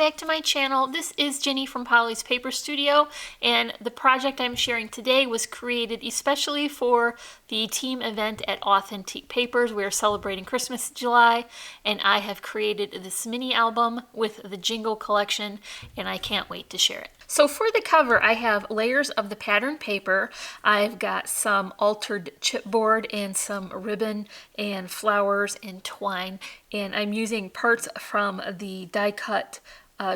back to my channel. This is Jenny from Polly's Paper Studio, and the project I'm sharing today was created especially for the team event at Authentique Papers. We are celebrating Christmas in July, and I have created this mini album with the Jingle collection, and I can't wait to share it. So for the cover, I have layers of the pattern paper. I've got some altered chipboard and some ribbon and flowers and twine, and I'm using parts from the die cut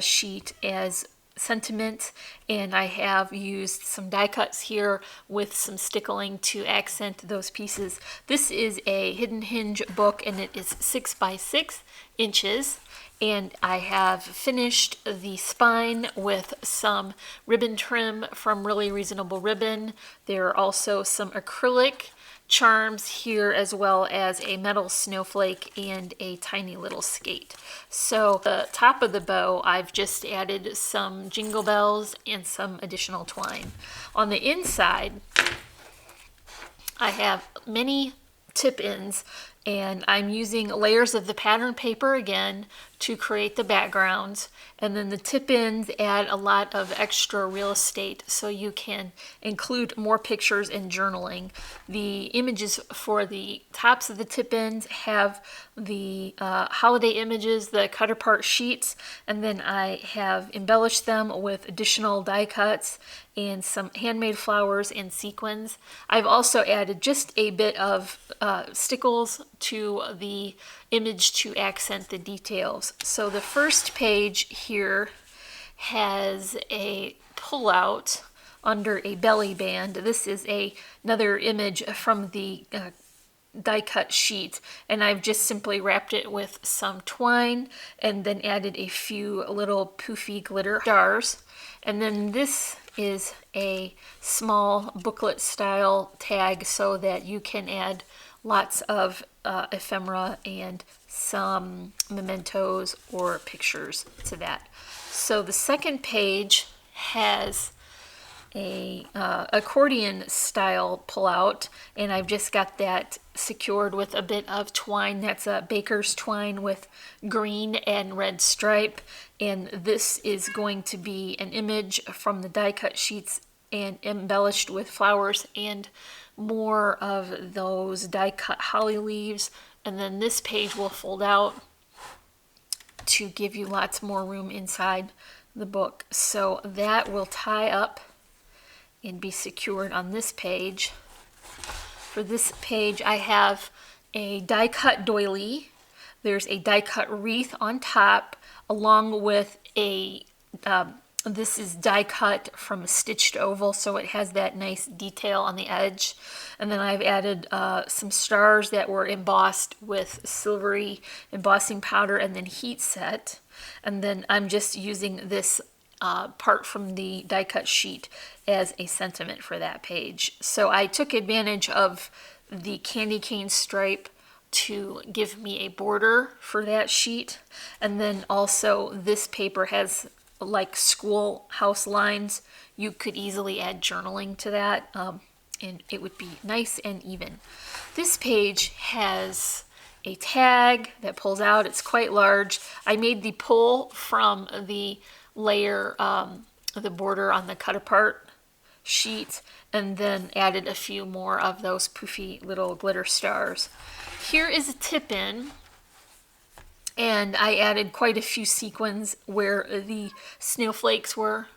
sheet as sentiment, and I have used some die cuts here with some stickling to accent those pieces. This is a hidden hinge book, and it is 6 by 6 inches. And I have finished the spine with some ribbon trim from Really Reasonable Ribbon. There are also some acrylic charms here, as well as a metal snowflake and a tiny little skate. So the top of the bow, I've just added some jingle bells and some additional twine. On the inside, I have many tip ends, and I'm using layers of the pattern paper again to create the backgrounds, and then the tip ends add a lot of extra real estate so you can include more pictures and journaling. The images for the tops of the tip ends have the holiday images, the cut apart sheets, and then I have embellished them with additional die cuts and some handmade flowers and sequins. I've also added just a bit of stickles to the image to accent the details. So the first page here has a pullout under a belly band. This is another image from the die cut sheet, and I've just simply wrapped it with some twine and then added a few little poofy glitter stars. And then this is a small booklet style tag so that you can add lots of ephemera and some mementos or pictures to that. So the second page has a accordion style pullout, and I've just got that secured with a bit of twine. That's a baker's twine with green and red stripe, and this is going to be an image from the die cut sheets and embellished with flowers and more of those die cut holly leaves. And then this page will fold out to give you lots more room inside the book. So that will tie up and be secured on this page. For this page, I have a die cut doily. There's a die cut wreath on top, along with a this is die cut from a stitched oval, so it has that nice detail on the edge. And then I've added some stars that were embossed with silvery embossing powder and then heat set. And then I'm just using this part from the die cut sheet as a sentiment for that page. So I took advantage of the candy cane stripe to give me a border for that sheet. And then also this paper has like schoolhouse lines. You could easily add journaling to that, and it would be nice and even. This page has a tag that pulls out. It's quite large. I made the pull from the layer, the border on the cut apart sheet, and then added a few more of those poofy little glitter stars. Here is a tip in, and I added quite a few sequins where the snowflakes were.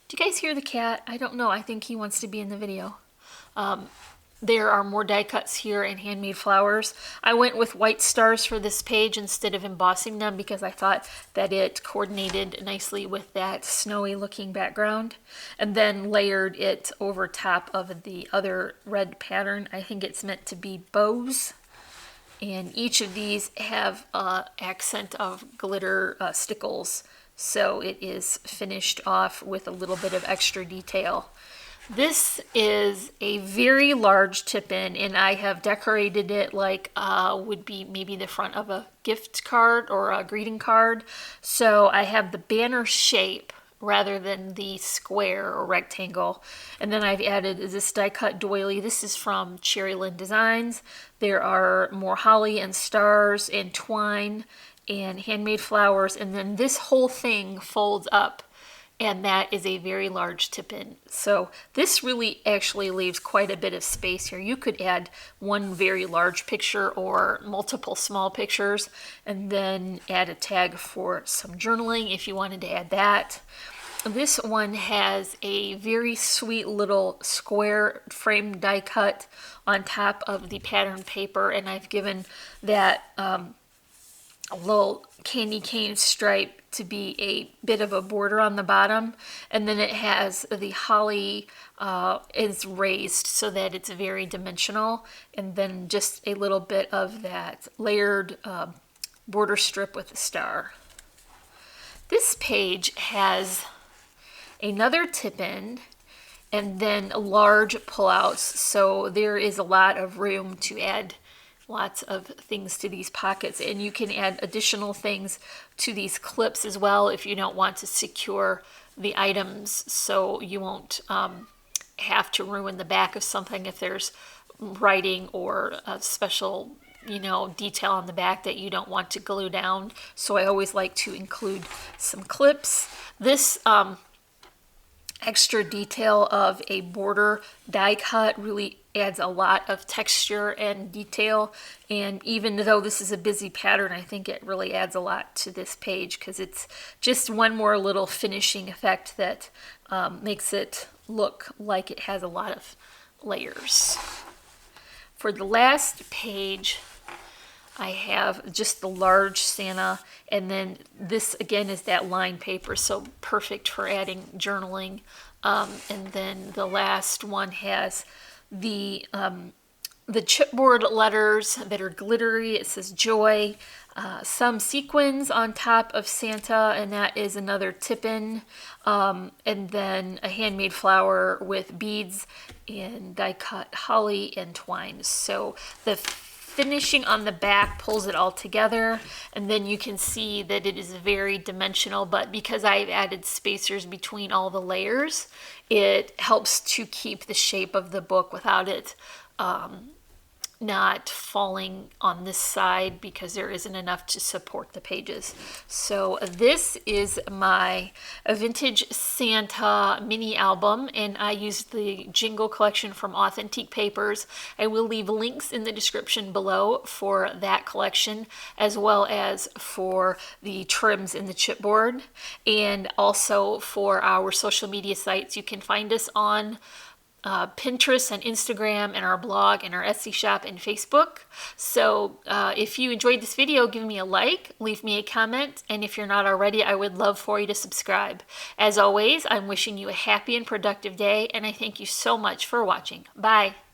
Do you guys hear the cat? I don't know. I think he wants to be in the video. There are more die cuts here and handmade flowers. I went with white stars for this page instead of embossing them because I thought that it coordinated nicely with that snowy looking background, and then layered it over top of the other red pattern. I think it's meant to be bows. And each of these have an accent of glitter stickles, so it is finished off with a little bit of extra detail. This is a very large tip-in, and I have decorated it like would be maybe the front of a gift card or a greeting card. So I have the banner shape rather than the square or rectangle. And then I've added this die cut doily. This is from Cheery Lynn Designs. There are more holly and stars and twine and handmade flowers, and then this whole thing folds up, and that is a very large tip-in. So this really actually leaves quite a bit of space here. You could add one very large picture or multiple small pictures, and then add a tag for some journaling if you wanted to add that. This one has a very sweet little square frame die cut on top of the pattern paper, and I've given that a little candy cane stripe to be a bit of a border on the bottom, and then it has the holly is raised so that it's very dimensional, and then just a little bit of that layered border strip with a star. This page has another tip-in and then large pullouts, so there is a lot of room to add lots of things to these pockets, and you can add additional things to these clips as well if you don't want to secure the items, so you won't have to ruin the back of something if there's writing or a special detail on the back that you don't want to glue down. So I always like to include some clips. This extra detail of a border die cut really adds a lot of texture and detail, and even though this is a busy pattern, I think it really adds a lot to this page because it's just one more little finishing effect that makes it look like it has a lot of layers. For the last page, I have just the large Santa, and then this again is that lined paper, so perfect for adding journaling. And then the last one has the chipboard letters that are glittery. It says joy, some sequins on top of Santa, and that is another tip-in, and then a handmade flower with beads and die cut holly and twine. So the finishing on the back pulls it all together, and then you can see that it is very dimensional, but because I've added spacers between all the layers, it helps to keep the shape of the book without it not falling on this side because there isn't enough to support the pages. So this is my Vintage Santa mini album, and I used the Jingle collection from Authentique Papers. I will leave links in the description below for that collection, as well as for the trims in the chipboard, and also for our social media sites. You can find us on Pinterest and Instagram, and our blog and our Etsy shop and Facebook. So if you enjoyed this video, give me a like, leave me a comment, and if you're not already, I would love for you to subscribe. As always, I'm wishing you a happy and productive day, and I thank you so much for watching. Bye.